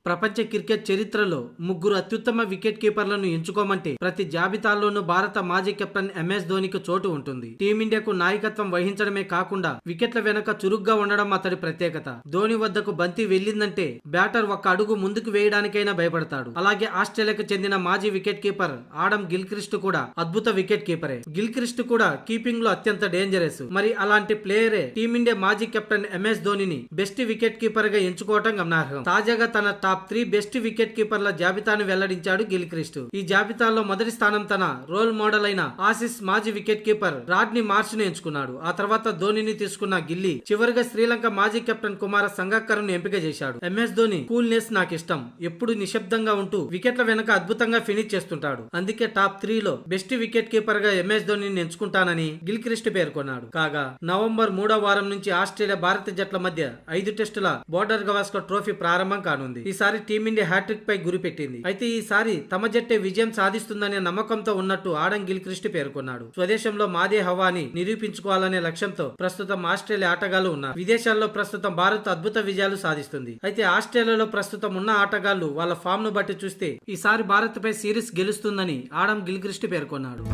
ప్రపంచ క్రికెట్ చరిత్రలో ముగ్గురు అత్యుత్తమ వికెట్ కీపర్లను ఎంచుకోమంటే ప్రతి జాబితాల్లోనూ భారత మాజీ కెప్టెన్ ఎంఎస్ ధోనికి చోటు ఉంటుంది. టీమిండియాకు నాయకత్వం వహించడమే కాకుండా వికెట్ల వెనక చురుగ్గా ఉండడం అతడి ప్రత్యేకత. ధోని వద్దకు బంతి వెళ్లిందంటే బ్యాటర్ ఒక్క అడుగు ముందుకు వేయడానికైనా భయపడతాడు. అలాగే ఆస్ట్రేలియాకు చెందిన మాజీ వికెట్ కీపర్ ఆడమ్ గిల్క్రిస్ట్ కూడా అద్భుత వికెట్ కీపరే. గిల్క్రిస్ట్ కూడా కీపింగ్ లో అత్యంత డేంజరస్. మరి అలాంటి ప్లేయరే టీమిండియా మాజీ కెప్టెన్ ఎంఎస్ ధోనిని బెస్ట్ వికెట్ కీపర్ గా ఎంచుకోవటం గమనార్హం. తాజాగా తన టాప్ 3 బెస్ట్ వికెట్ కీపర్ల జాబితాను వెల్లడించాడు గిల్క్రిస్ట్. ఈ జాబితాలో మొదటి స్థానం తన రోల్ మోడల్ అయిన ఆసీస్ మాజీ వికెట్ కీపర్ రాడ్నీ మార్ష్ ను ఎంచుకున్నాడు. ఆ తర్వాత ధోనిని తీసుకున్న గిల్లీ చివరిగా శ్రీలంక మాజీ కెప్టెన్ కుమార సంగక్కరను ఎంపిక చేశాడు. ఎంఎస్ ధోని కూల్నెస్ నాకిష్టం. ఎప్పుడు నిశ్శబ్దంగా ఉంటూ వికెట్ల వెనక అద్భుతంగా ఫినిష్ చేస్తుంటాడు. అందుకే టాప్ 3 లో బెస్ట్ వికెట్ కీపర్ గా ఎంఎస్ ధోనిని ఎంచుకుంటానని గిల్క్రిస్ట్ పేర్కొన్నాడు. కాగా నవంబర్ 3వ వారం నుంచి ఆస్ట్రేలియా భారత జట్ల మధ్య 5 టెస్టుల బోర్డర్ గవాస్కర్ ట్రోఫీ ప్రారంభం కానుంది. ఈసారి టీమిండియా హ్యాట్రిక్ పై గురి పెట్టింది. అయితే ఈసారి తమ జట్టే విజయం సాధిస్తుందనే నమ్మకంతో ఉన్నట్టు ఆడమ్ గిల్క్రిస్ట్ పేర్కొన్నాడు. స్వదేశంలో మాదే హవాని నిరూపించుకోవాలనే లక్ష్యంతో ప్రస్తుతం ఆస్ట్రేలియా ఆటగాళ్లు ఉన్నారు. విదేశాల్లో ప్రస్తుతం భారత్ అద్భుత విజయాలు సాధిస్తుంది. అయితే ఆస్ట్రేలియాలో ప్రస్తుతం ఉన్న ఆటగాళ్లు వాళ్ళ ఫామ్ ను బట్టి చూస్తే ఈసారి భారత్ పై సిరీస్ గెలుస్తుందని ఆడమ్ గిల్క్రిస్ట్ పేర్కొన్నాడు.